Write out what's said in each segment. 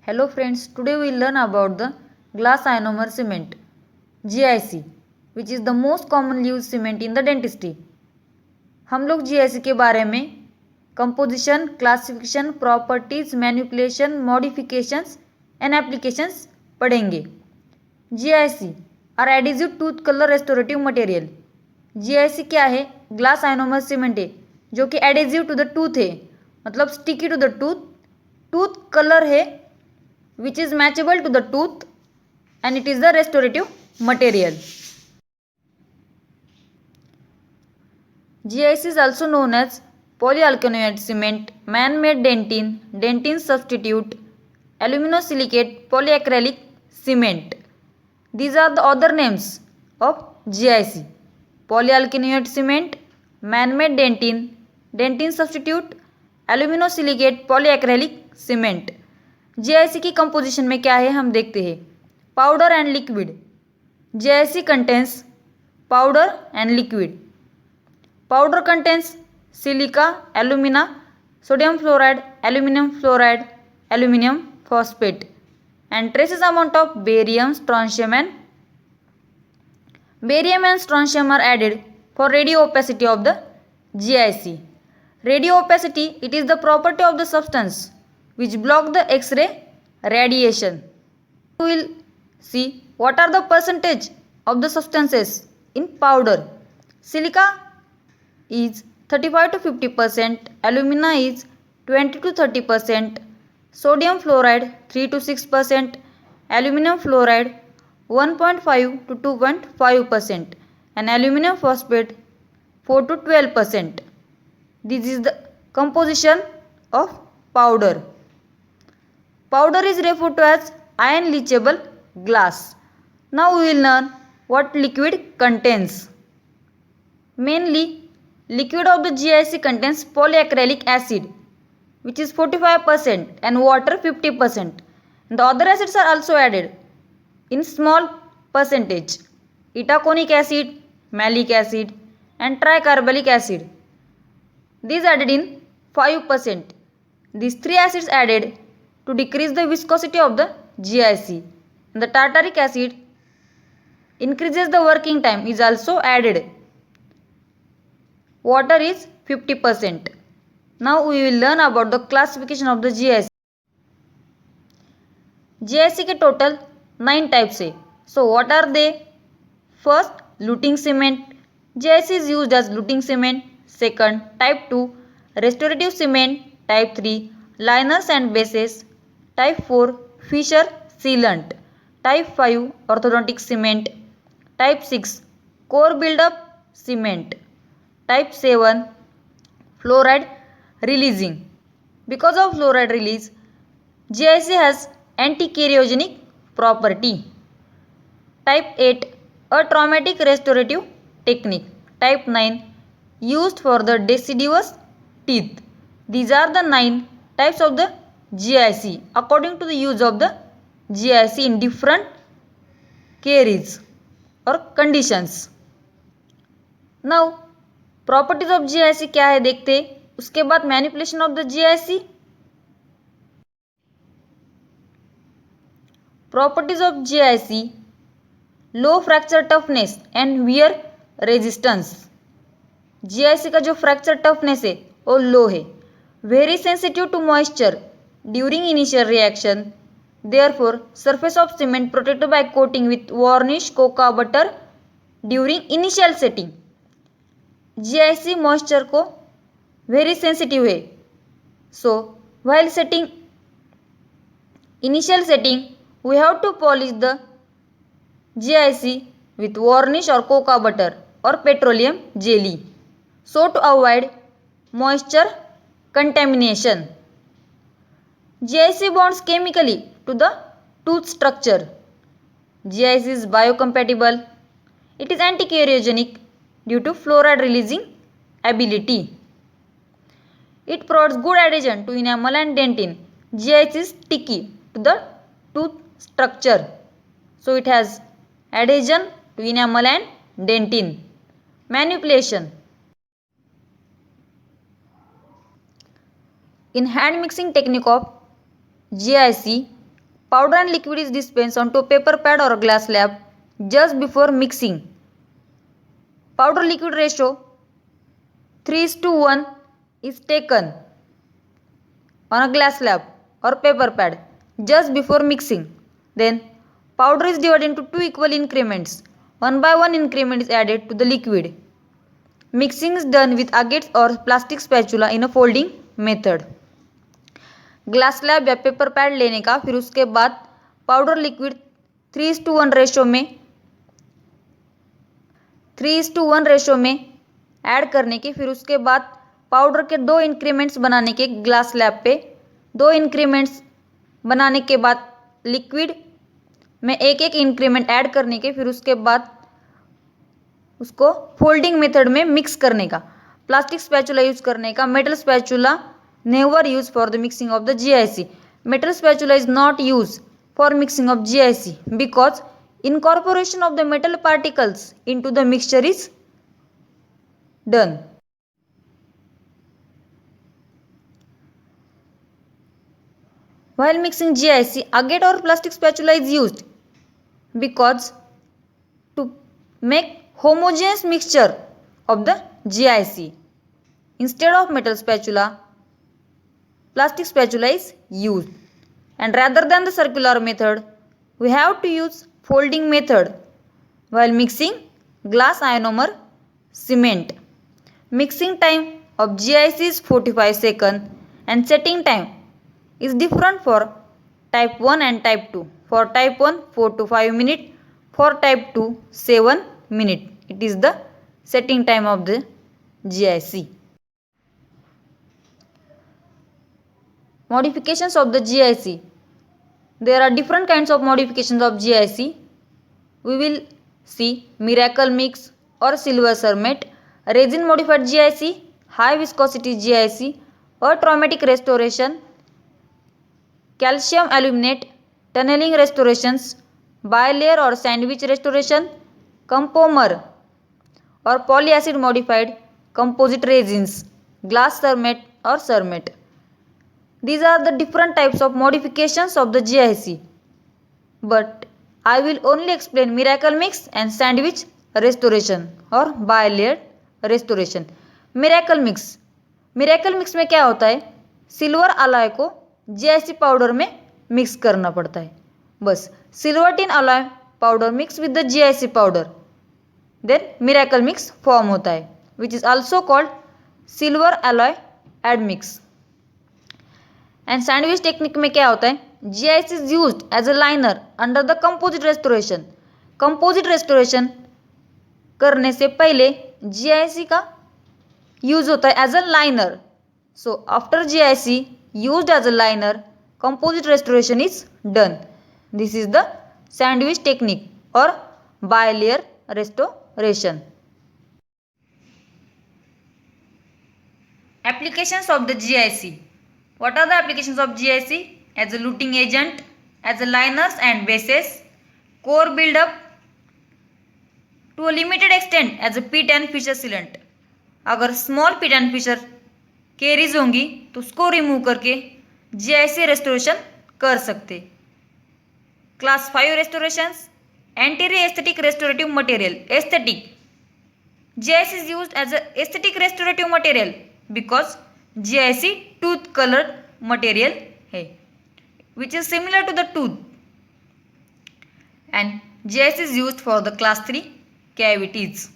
Hello friends, today we will learn about the glass ionomer cement GIC, which is the most commonly used cement in the dentistry. हम लोग GIC के बारे में composition, classification, properties, manipulation, modifications and applications पढ़ेंगे. GIC are adhesive tooth colour restorative material. GIC क्या है? Glass ionomer cement है जो कि एडिजिव टू द टूथ है, मतलब sticky to the tooth colour है which is matchable to the tooth and it is the restorative material. GIC is also known as polyalkanoate cement, man-made dentine, dentine substitute, aluminosilicate, polyacrylic cement. These are the other names of GIC. Polyalkanoate cement, man-made dentine, dentine substitute, aluminosilicate, polyacrylic cement. GIC की composition में क्या है हम देखते हैं. Powder and liquid. GIC contains powder and liquid. Powder contains silica, alumina, sodium fluoride, aluminium fluoride, aluminium phosphate and traces amount of barium, strontium and strontium are added for radio opacity of the GIC. Radio opacity, it is the property of the substance which block the X-ray radiation. We will see what are the percentage of the substances in powder. Silica is 35 to 50%, alumina is 20 to 30%, sodium fluoride 3 to 6%, aluminum fluoride 1.5 to 2.5% and aluminum phosphate 4 to 12%. This is the composition of powder. Powder is referred to as ion leachable glass. Now we will learn what liquid contains. Mainly, liquid of the GIC contains polyacrylic acid, which is 45%, and water 50%. The other acids are also added in small percentage. Itaconic acid, malic acid and tricarbolic acid. These added in 5%. These three acids added to decrease the viscosity of the GIC. The tartaric acid increases the working time is also added. Water is 50%. Now we will learn about the classification of the GIC. GIC के total 9 types है. So what are they? First, luting cement. GIC is used as looting cement. Second, type 2, restorative cement. Type 3, liners and bases. Type 4, fissure sealant. Type 5, orthodontic cement. Type 6, core buildup cement. Type 7, fluoride releasing. Because of fluoride release, GIC has anti-karyogenic property. Type 8, a traumatic restorative technique. Type 9, used for the deciduous teeth. These are the 9 types of the GIC according to the use of the GIC in different caries or conditions. Now, properties of GIC क्या है देखते हैं. उसके बाद manipulation of the GIC. Properties of GIC: low fracture toughness and wear resistance. GIC का जो fracture toughness है वो लो है. Very sensitive to moisture during initial reaction. Therefore surface of cement protected by coating with varnish cocoa butter during initial setting. GIC moisture को very sensitive है. So while setting, initial setting, we have to polish the GIC with varnish or coca butter or petroleum jelly so to avoid moisture contamination. GIC bonds chemically to the tooth structure. GIC is biocompatible. It is anti-karyogenic due to fluoride releasing ability. It provides good adhesion to enamel and dentine. GIC is sticky to the tooth structure, so it has adhesion to enamel and dentine. Manipulation. In hand mixing technique of GIC, Powder and liquid is dispensed onto a paper pad or a glass slab just before mixing. Powder liquid ratio 3:1 is taken on a glass slab or paper pad just before mixing. Then powder is divided into two equal increments. One by one increment is added to the liquid. Mixing is done with agates or plastic spatula in a folding method. Glass slab या paper pad लेने का, फिर उसके बाद powder liquid 3:1 ratio में add करने की, फिर उसके बाद पाउडर के दो इंक्रीमेंट्स बनाने के ग्लास स्लैब पे, दो इंक्रीमेंट्स बनाने के बाद लिक्विड में एक एक इंक्रीमेंट ऐड करने के, फिर उसके बाद उसको फोल्डिंग मेथड में मिक्स करने का. प्लास्टिक स्पैचुला यूज करने का. Metal spatula never used for the mixing of the GIC. Metal spatula is not used for mixing of GIC because incorporation of the metal particles into the mixture is done. While mixing GIC, agate or plastic spatula is used because to make homogeneous mixture of the GIC. Instead of metal spatula, plastic spatula is used, and rather than the circular method, we have to use folding method while mixing glass ionomer cement. Mixing time of GIC is 45 seconds and setting time is different for type 1 and type 2. For type 1 4 to 5 minutes, for type 2 7 minutes. It is the setting time of the GIC. Modifications of the GIC. There are different kinds of modifications of GIC. We will see miracle mix or silver cermet, resin modified GIC, high viscosity GIC, or traumatic restoration, calcium aluminate, tunneling restorations, bilayer or sandwich restoration, compomer or polyacid modified composite resins, glass cermet or cermet. These are the different types of modifications of the GIC, but I will only explain miracle mix and sandwich restoration or bilayer restoration. Miracle mix में क्या होता है, silver alloy को GIC powder में mix करना पड़ता है. बस silver tin alloy powder mix with the GIC powder, then miracle mix form होता है, which is also called silver alloy admix. And sandwich technique में क्या होता है, GIC is used as a liner under the composite restoration. Composite restoration करने से पहले GIC का यूज होता है as a liner. So after GIC used as a liner, composite restoration is done. This is the sandwich technique or bilayer restoration. Applications of the GIC. What are the applications of GIC? As a luting agent, as a liners and bases, core build-up, to a limited extent as a pit and fissure sealant. अगर small pit and fissure caries होंगी तो उसको remove करके GIC restoration कर सकते. Class 5 restorations, anterior aesthetic restorative material. Aesthetic GIC is used as a aesthetic restorative material because GIC tooth coloured material है which is similar to the tooth, and GIC is used for the class 3 cavities.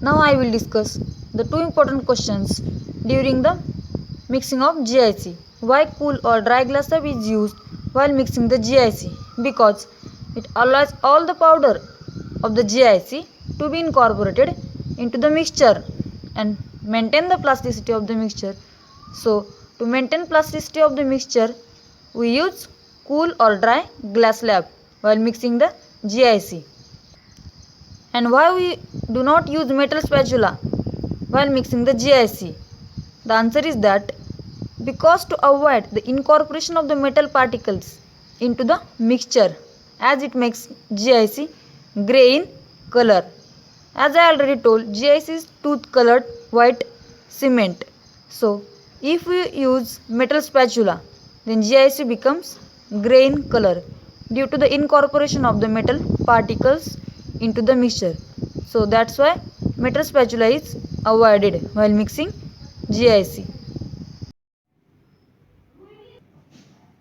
Now I will discuss the two important questions during the mixing of GIC. Why cool or dry glass slab is used while mixing the GIC? Because it allows all the powder of the GIC to be incorporated into the mixture and maintain the plasticity of the mixture. So to maintain plasticity of the mixture, we use cool or dry glass slab while mixing the GIC. And why we do not use metal spatula while mixing the GIC? The answer is that because to avoid the incorporation of the metal particles into the mixture, as it makes GIC grey in color. As I already told, GIC is tooth colored white cement. So If we use metal spatula, then GIC becomes grey in color due to the incorporation of the metal particles into the mixture. So that's why metal spatula is avoided while mixing GIC.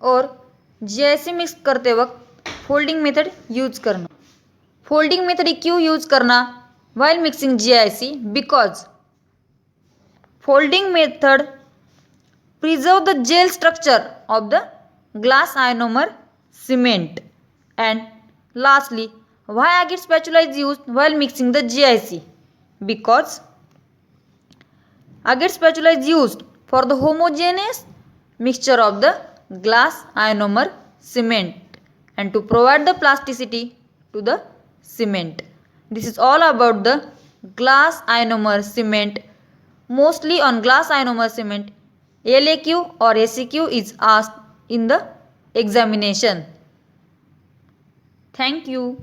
और GIC mix करते वक्त folding method use करना. Folding method क्यों use करना while mixing GIC? Because folding method preserve the gel structure of the glass ionomer cement. And lastly, why agate spatula is used while mixing the GIC? Because agate spatula is used for the homogeneous mixture of the glass ionomer cement and to provide the plasticity to the cement. This is all about the glass ionomer cement. Mostly on glass ionomer cement, LAQ or SEQ is asked in the examination. Thank you.